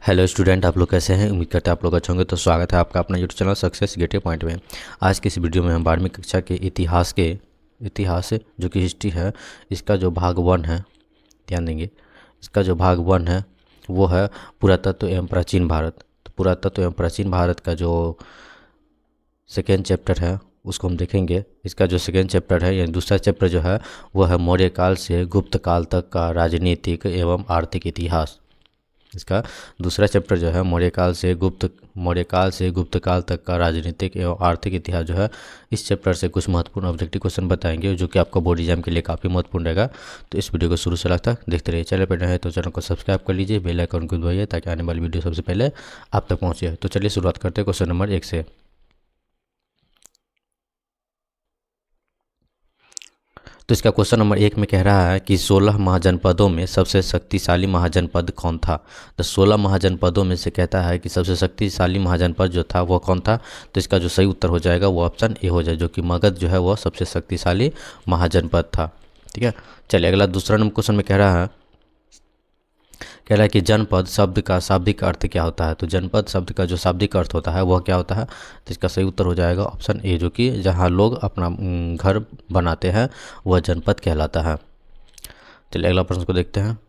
Hello student, आप लोग कैसे हैं? उम्मीद करते हैं आप लोग अच्छे होंगे। तो स्वागत है आपका अपना YouTube channel success gateway point में। आज की इस वीडियो में हम 12वीं कक्षा के इतिहास जो कि हिस्ट्री है, इसका जो भाग 1 है, ध्यान देंगे, इसका जो भाग 1 है वो है पुरातत्व एवं प्राचीन भारत। तो पुरातत्व एवं प्राचीन भारत का जो सेकेंड चैप्टर है उसको हम देखेंगे। इसका जो सेकेंड चैप्टर है यानी दूसरा चैप्टर जो है वो है मौर्य काल से गुप्त काल तक का राजनीतिक एवं आर्थिक इतिहास। इसका दूसरा चैप्टर जो है मौर्य काल से गुप्त काल तक का राजनीतिक एवं आर्थिक इतिहास जो है, इस चैप्टर से कुछ महत्वपूर्ण ऑब्जेक्टिव क्वेश्चन बताएंगे जो कि आपका बोर्ड एग्जाम के लिए काफ़ी महत्वपूर्ण रहेगा। तो इस वीडियो को शुरू से लास्ट तक देखते रहिए। चैनल पर नए हैं तो चैनल को सब्सक्राइब कर लीजिए, बेल आइकन को दबाइए ताकि आने वाली वीडियो सबसे पहले आप तक पहुँचे। तो चलिए शुरुआत करते हैं क्वेश्चन नंबर 1 से। तो इसका क्वेश्चन नंबर 1 में कह रहा है कि 16 महाजनपदों में सबसे शक्तिशाली महाजनपद कौन था। तो 16 महाजनपदों में से कहता है कि सबसे शक्तिशाली महाजनपद जो था वो कौन था। तो इसका जो सही उत्तर हो जाएगा वो ऑप्शन ए हो जाए, जो कि मगध जो है वो सबसे शक्तिशाली महाजनपद था। ठीक है, चलिए अगला दूसरा नंबर क्वेश्चन में कह रहा है कि जनपद शब्द का शाब्दिक अर्थ क्या होता है। तो जनपद शब्द का जो शाब्दिक अर्थ होता है वह क्या होता है। तो इसका सही उत्तर हो जाएगा ऑप्शन ए, जो कि जहाँ लोग अपना घर बनाते हैं वह जनपद कहलाता है। चलिए अगला प्रश्न को देखते हैं।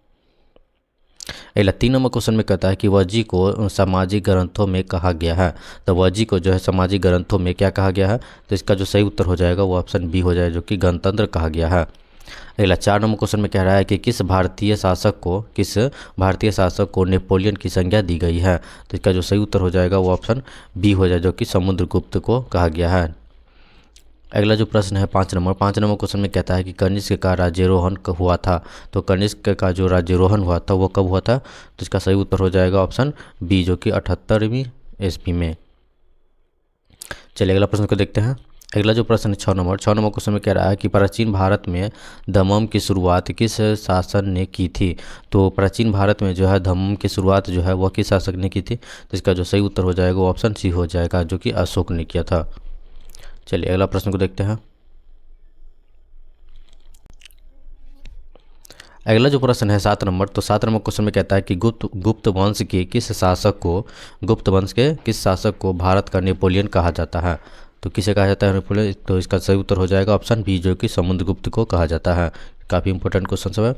अगला 3 नंबर क्वेश्चन में कहता है कि वजी को सामाजिक ग्रंथों में कहा गया है। तो वजी को जो है सामाजिक ग्रंथों में क्या कहा गया है। तो इसका जो सही उत्तर हो जाएगा वो ऑप्शन बी हो जाएगा, जो कि गणतंत्र कहा गया है। अगला 4 नंबर क्वेश्चन में कह रहा है कि किस भारतीय शासक को नेपोलियन की संज्ञा दी गई है। तो इसका जो सही उत्तर हो जाएगा वो ऑप्शन बी हो जाए, जो कि समुद्रगुप्त को कहा गया है। अगला जो प्रश्न है 5 नंबर क्वेश्चन में कहता है कि कनिष्क का राज्यारोहण कब हुआ था। तो कनिष्क का जो राज्यारोहण हुआ था वो कब हुआ था। तो इसका सही उत्तर हो जाएगा ऑप्शन बी, जो कि 78वीं ईस्वी में। चलिए अगला प्रश्न को देखते हैं। अगला जो प्रश्न है 6 नंबर क्वेश्चन में कह रहा है कि प्राचीन भारत में धम्म की शुरुआत किस शासन ने की थी। तो प्राचीन भारत में जो है धम्म की शुरुआत जो है वह किस शासक ने की थी। तो इसका जो सही उत्तर हो जाएगा वो ऑप्शन सी हो जाएगा, जो कि अशोक ने किया था। चलिए अगला प्रश्न को देखते हैं। अगला जो प्रश्न है 7 नंबर क्वेश्चन में कहता है कि गुप्त वंश के किस शासक को भारत का नेपोलियन कहा जाता है। तो किसे कहा जाता है नेपोलियन। तो इसका सही उत्तर हो जाएगा ऑप्शन बी, जो कि समुद्रगुप्त को कहा जाता है। काफ़ी इंपॉर्टेंट क्वेश्चन सब है।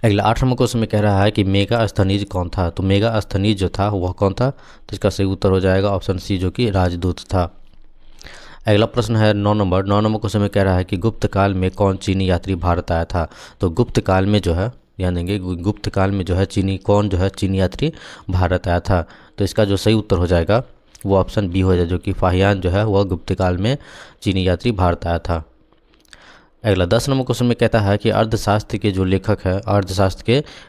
अगला 8 नंबर क्वेश्चन में कह रहा है कि मेगास्थनीज कौन था। तो मेगास्थनीज जो था वह कौन था। तो इसका सही उत्तर हो जाएगा ऑप्शन सी, जो कि राजदूत था। अगला प्रश्न है 9 नंबर क्वेश्चन में कह रहा है कि गुप्त काल में कौन चीनी यात्री भारत आया था। तो गुप्त काल में जो है, ध्यान देंगे, गुप्त काल में जो है चीनी यात्री भारत आया था। तो इसका जो सही उत्तर हो जाएगा वो ऑप्शन बी हो जाए, जो कि फाहियान जो है वह गुप्त काल में चीनी यात्री भारत आया था। अगला 10 नंबर क्वेश्चन में कहता है कि अर्थशास्त्र के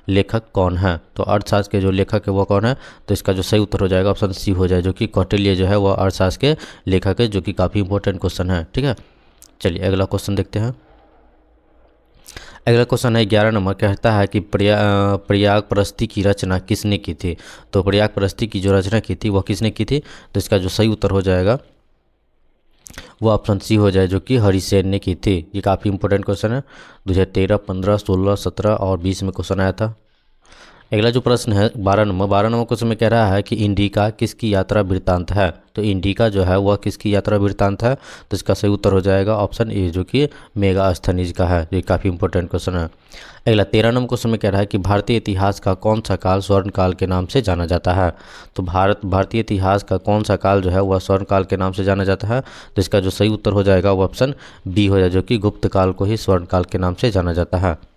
लेखक कौन है। तो अर्थशास्त्र के जो लेखक है वो कौन है। तो इसका जो सही उत्तर हो जाएगा ऑप्शन सी हो जाए, जो कि कौटिल्य जो है वह अर्थशास्त्र के लेखक है, जो कि काफ़ी इंपॉर्टेंट क्वेश्चन है। ठीक है, चलिए अगला क्वेश्चन देखते हैं। अगला क्वेश्चन है 11 नंबर, कहता है कि प्रयागप्रस्ती की रचना किसने की थी। तो प्रयागप्रस्ती की जो रचना की थी वह किसने की थी। तो इसका जो सही उत्तर हो जाएगा वो ऑप्शन सी हो जाए, जो कि हरिसेन ने की थी। ये काफ़ी इंपॉर्टेंट क्वेश्चन है, 2013, 15, 16, 17 और 20 में क्वेश्चन आया था। अगला जो प्रश्न है 12 नंबर क्वेश्चन में कह रहा है कि इंडिका किसकी यात्रा वृत्तांत है। तो इंडिका जो है वह किसकी यात्रा वृत्तांत है। तो इसका सही उत्तर हो जाएगा ऑप्शन ए, जो कि मेगास्थनीज का है। ये काफ़ी इंपॉर्टेंट क्वेश्चन है। अगला 13 नंबर क्वेश्चन में कह रहा है कि भारतीय इतिहास का कौन सा काल स्वर्ण काल के नाम से जाना जाता है। तो भारतीय इतिहास का कौन सा काल जो है वह स्वर्ण काल के नाम से जाना जाता है। तो इसका जो सही उत्तर हो जाएगा वो ऑप्शन बी हो जाए, जो कि गुप्त काल को ही स्वर्ण काल के नाम से जाना जाता है।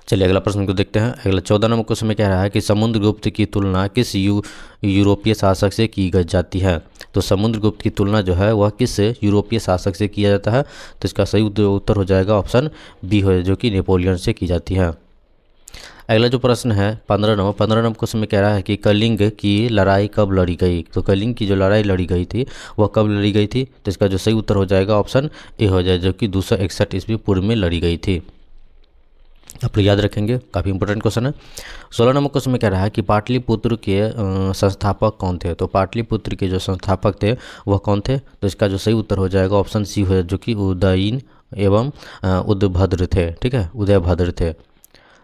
चलिए अगला प्रश्न को देखते हैं। अगला 14 नंबर क्वेश्चन में कह रहा है कि समुद्रगुप्त की तुलना किस यूरोपीय शासक से की जाती है। तो समुद्रगुप्त की तुलना जो है वह किस यूरोपीय शासक से किया जाता है। तो इसका सही उत्तर हो जाएगा ऑप्शन बी हो, जो कि नेपोलियन से की जाती है। अगला जो प्रश्न है 15 नंबर क्वेश्चन में कह रहा है कि कलिंग की लड़ाई कब लड़ी गई। तो कलिंग की जो लड़ाई लड़ी गई थी वह कब लड़ी गई थी। तो इसका जो सही उत्तर हो जाएगा ऑप्शन ए हो जाए, जो कि 261 ईस्वी पूर्व में लड़ी गई थी। आप लोग याद रखेंगे, काफ़ी इंपॉर्टेंट क्वेश्चन है। 16 नंबर क्वेश्चन में कह रहा है कि पाटलिपुत्र के संस्थापक कौन थे। तो पाटलिपुत्र के जो संस्थापक थे वह कौन थे। तो इसका जो सही उत्तर हो जाएगा ऑप्शन सी हो, जो कि उदयन एवं उदयभद्र थे। ठीक है, उदयभद्र थे।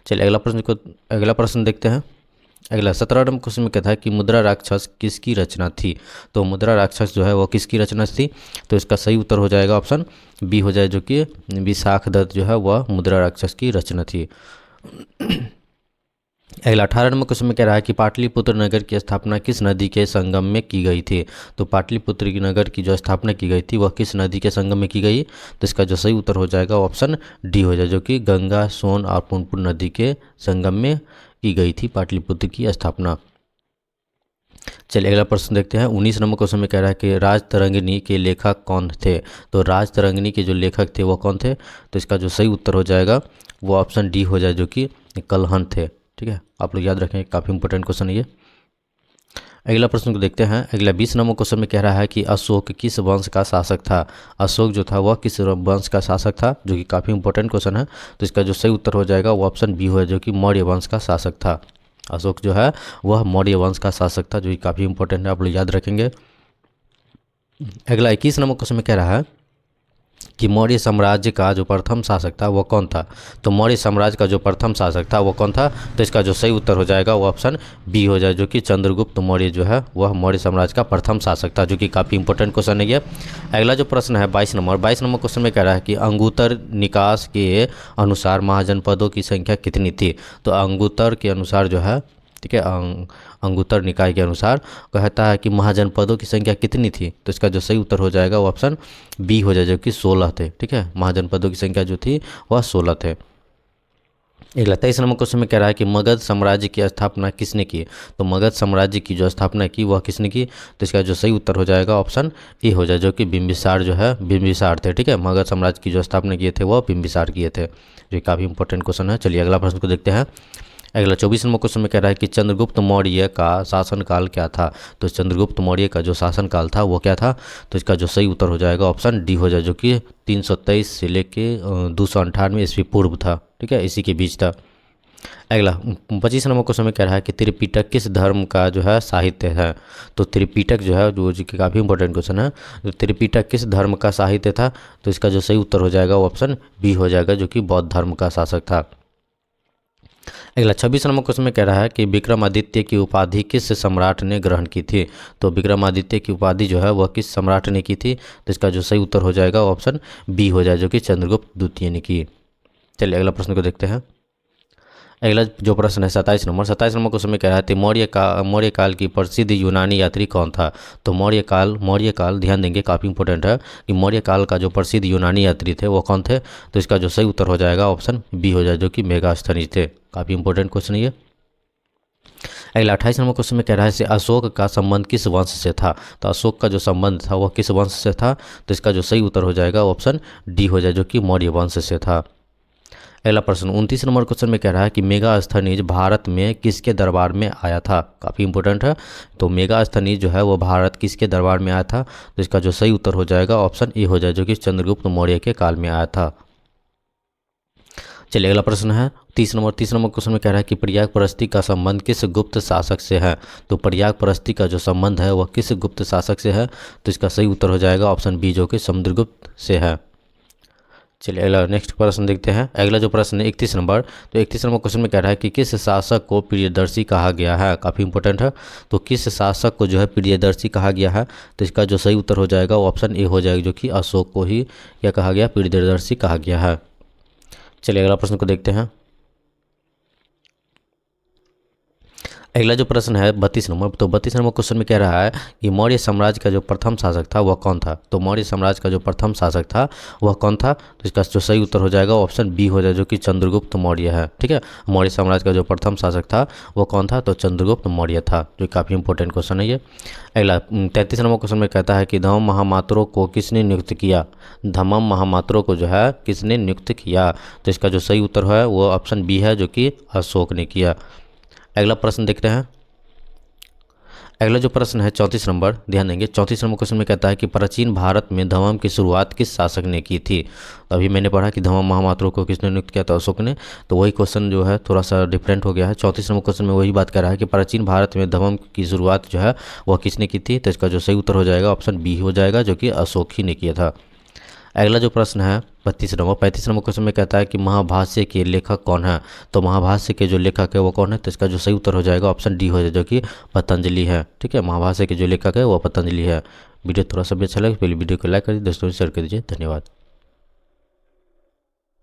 चलिए अगला प्रश्न देखते हैं। अगला 17 नंबर क्वेश्चन में कहता है कि मुद्रा राक्षस किसकी रचना थी। तो मुद्रा राक्षस जो है वो किसकी रचना थी, तो इसका सही उत्तर हो जाएगा ऑप्शन बी हो जाए, जो कि विशाख दत्त जो है वह मुद्रा राक्षस की रचना थी। अगला 18 नंबर क्वेश्चन में कह रहा है कि पाटलिपुत्र नगर की स्थापना किस नदी के संगम में की गई थी। तो पाटलिपुत्र की नगर की जो स्थापना की गई थी वह किस नदी के संगम में की गई, तो इसका जो सही उत्तर हो जाएगा ऑप्शन डी हो जाए, जो कि गंगा, सोन और पुनपुन नदी के संगम में की गई थी पाटलिपुत्र की स्थापना। चलिए अगला प्रश्न देखते हैं। 19 नंबर क्वेश्चन में कह रहा है कि राजतरंगिणी के लेखक कौन थे। तो राजतरंगिणी के जो लेखक थे वो कौन थे, तो इसका जो सही उत्तर हो जाएगा वो ऑप्शन डी हो जाए, जो कि कल्हण थे। ठीक है, आप लोग याद रखें, काफ़ी इंपॉर्टेंट क्वेश्चन है ये। अगला प्रश्न को देखते हैं। अगला 20 नंबर क्वेश्चन में कह रहा है कि अशोक किस वंश का शासक था। अशोक जो था वह किस वंश का शासक था, जो कि काफ़ी इंपॉर्टेंट क्वेश्चन है। तो इसका जो सही उत्तर हो जाएगा वो ऑप्शन बी है, जो कि मौर्य वंश का शासक था। अशोक जो है वह मौर्य वंश का शासक था, जो कि काफ़ी इंपॉर्टेंट है, आप लोग याद रखेंगे। अगला 21 नंबर क्वेश्चन में कह रहा है कि मौर्य साम्राज्य का जो प्रथम शासक था वो कौन था। तो मौर्य साम्राज्य का जो प्रथम शासक था वो कौन था, तो इसका जो सही उत्तर हो जाएगा वो ऑप्शन बी हो जाए, जो कि चंद्रगुप्त मौर्य जो है वह मौर्य साम्राज्य का प्रथम शासक था, जो कि काफ़ी इंपॉर्टेंट क्वेश्चन है ये। अगला जो प्रश्न है 22 नंबर क्वेश्चन में कह रहा है कि अंगुत्तर निकास के अनुसार महाजनपदों की संख्या कितनी थी। तो अंगुत्तर के अनुसार जो है, ठीक है, अंगुत्तर निकाय के अनुसार कहता है कि महाजनपदों की संख्या कितनी थी। तो इसका जो सही उत्तर हो जाएगा वो ऑप्शन बी हो जाए, जो कि 16 थे। ठीक है, महाजनपदों की संख्या जो थी वह 16 थे। अगला 23 नंबर क्वेश्चन में कह रहा है कि मगध साम्राज्य की स्थापना किसने की। तो मगध साम्राज्य की जो स्थापना की वह किसने की, तो इसका जो सही उत्तर हो जाएगा ऑप्शन ए हो जाए, जो कि बिंबिसार जो है बिंबिसार थे। ठीक है, मगध साम्राज्य की जो स्थापना किए थे वह बिंबिसार किए थे, जो काफ़ी इंपॉर्टेंट क्वेश्चन है। चलिए अगला प्रश्न को देखते हैं। अगला 24 नंबर क्वेश्चन में कह रहा है कि चंद्रगुप्त मौर्य का शासनकाल क्या था। तो चंद्रगुप्त मौर्य का जो शासनकाल था वो क्या था, तो इसका जो सही उत्तर हो जाएगा ऑप्शन डी हो जाए, जो कि 323 से लेके 298 ईस्वी पूर्व था। ठीक है, इसी के बीच था। अगला 25 नंबर क्वेश्चन में कह रहा है कि त्रिपिटक किस धर्म का जो है साहित्य है। तो त्रिपिटक जो है जो कि काफ़ी इंपॉर्टेंट क्वेश्चन है, तो त्रिपिटक किस धर्म का साहित्य था। तो इसका जो सही उत्तर हो जाएगा ऑप्शन बी हो जाएगा, जो कि बौद्ध धर्म का शासक था। अगला 26 नंबर क्वेश्चन में कह रहा है कि विक्रमादित्य की उपाधि किस सम्राट ने ग्रहण की थी। तो विक्रमादित्य की उपाधि जो है वह किस सम्राट ने की थी, तो इसका जो सही उत्तर हो जाएगा ऑप्शन बी हो जाए, जो कि चंद्रगुप्त द्वितीय ने की। चलिए अगला प्रश्न को देखते हैं। अगला जो प्रश्न है 27 नंबर क्वेश्चन में कह रहा है मौर्य काल की प्रसिद्ध यूनानी यात्री कौन था। तो मौर्य काल ध्यान देंगे, काफ़ी इंपॉर्टेंट है कि मौर्य काल का जो प्रसिद्ध यूनानी यात्री थे वो कौन थे। तो इसका जो सही उत्तर हो जाएगा ऑप्शन बी हो जाए, जो कि मेगास्थनीज थे। काफ़ी इंपॉर्टेंट क्वेश्चन है ये। अगला 28 नंबर क्वेश्चन में कह रहा है अशोक का संबंध किस वंश से था। तो अशोक का जो संबंध था वह किस वंश से था, तो इसका जो सही उत्तर हो जाएगा ऑप्शन डी हो जाए, जो कि मौर्य वंश से था। अगला प्रश्न 29 नंबर क्वेश्चन में कह रहा है कि मेगास्थनीज भारत में किसके दरबार में आया था। काफ़ी इंपॉर्टेंट है। तो मेगास्थनीज जो है वो भारत किसके दरबार में आया था, तो इसका जो सही उत्तर हो जाएगा ऑप्शन ए हो जाए, जो कि चंद्रगुप्त मौर्य के काल में आया था। चलिए अगला प्रश्न है 30 नंबर क्वेश्चन में कह रहा है कि प्रयाग परस्ती का संबंध किस गुप्त शासक से है। तो प्रयाग परस्ती का जो संबंध है वह किस गुप्त शासक से है, तो इसका सही उत्तर हो जाएगा ऑप्शन बी, जो कि समुद्रगुप्त से है। चलिए अगला नेक्स्ट प्रश्न देखते हैं। अगला जो प्रश्न है 31 नंबर, तो 31 नंबर क्वेश्चन में कह रहा है कि किस शासक को प्रियदर्शी कहा गया है। काफ़ी इंपॉर्टेंट है। तो किस शासक को जो है प्रियदर्शी कहा गया है, तो इसका जो सही उत्तर हो जाएगा वो ऑप्शन ए हो जाएगा, जो कि अशोक को ही क्या कहा गया, प्रियदर्शी कहा गया है। चलिए अगला प्रश्न को देखते हैं। अगला जो प्रश्न है 32 नंबर, तो 32 नंबर क्वेश्चन में कह रहा है कि मौर्य साम्राज्य का जो प्रथम शासक था वह कौन था। तो मौर्य साम्राज्य का जो प्रथम शासक था वह कौन था, तो इसका जो सही उत्तर हो जाएगा ऑप्शन बी हो जाए, जो कि चंद्रगुप्त मौर्य है। ठीक है, मौर्य साम्राज्य का जो प्रथम शासक था वो कौन था, तो चंद्रगुप्त मौर्य था, जो काफ़ी इंपॉर्टेंट क्वेश्चन है ये। अगला 33 नंबर क्वेश्चन में कहता है कि धम्म महामात्रों को किसने नियुक्त किया। धम्म महामात्रों को जो है किसने नियुक्त किया, तो इसका जो सही उत्तर है वो ऑप्शन बी है, जो कि अशोक ने किया। अगला प्रश्न देखते हैं। अगला जो प्रश्न है 34 नंबर, ध्यान देंगे 34 नंबर क्वेश्चन में कहता है कि प्राचीन भारत में धम्म की शुरुआत किस शासक ने की थी। तो अभी मैंने पढ़ा कि धम्म महामात्रों को किसने नियुक्त किया था, अशोक ने। तो वही क्वेश्चन जो है थोड़ा सा डिफरेंट हो गया है। 34 नंबर क्वेश्चन में वही बात कर रहा है कि प्राचीन भारत में धम्म की शुरुआत जो है वह किसने की थी, तो इसका जो सही उत्तर हो जाएगा ऑप्शन बी हो जाएगा, जो कि अशोक ही ने किया था। अगला जो प्रश्न है 35 नंबर क्वेश्चन में कहता है कि महाभाष्य के लेखक कौन है। तो महाभाष्य के जो लेखक है वो कौन है, तो इसका जो सही उत्तर हो जाएगा ऑप्शन डी हो जाएगा, जो कि पतंजलि है। ठीक है, महाभाष्य के जो लेखक है वो पतंजलि है। वीडियो थोड़ा सा भी अच्छा लगे पहले वीडियो को लाइक कर दीजिए, दोस्तों को शेयर कर दीजिए। धन्यवाद।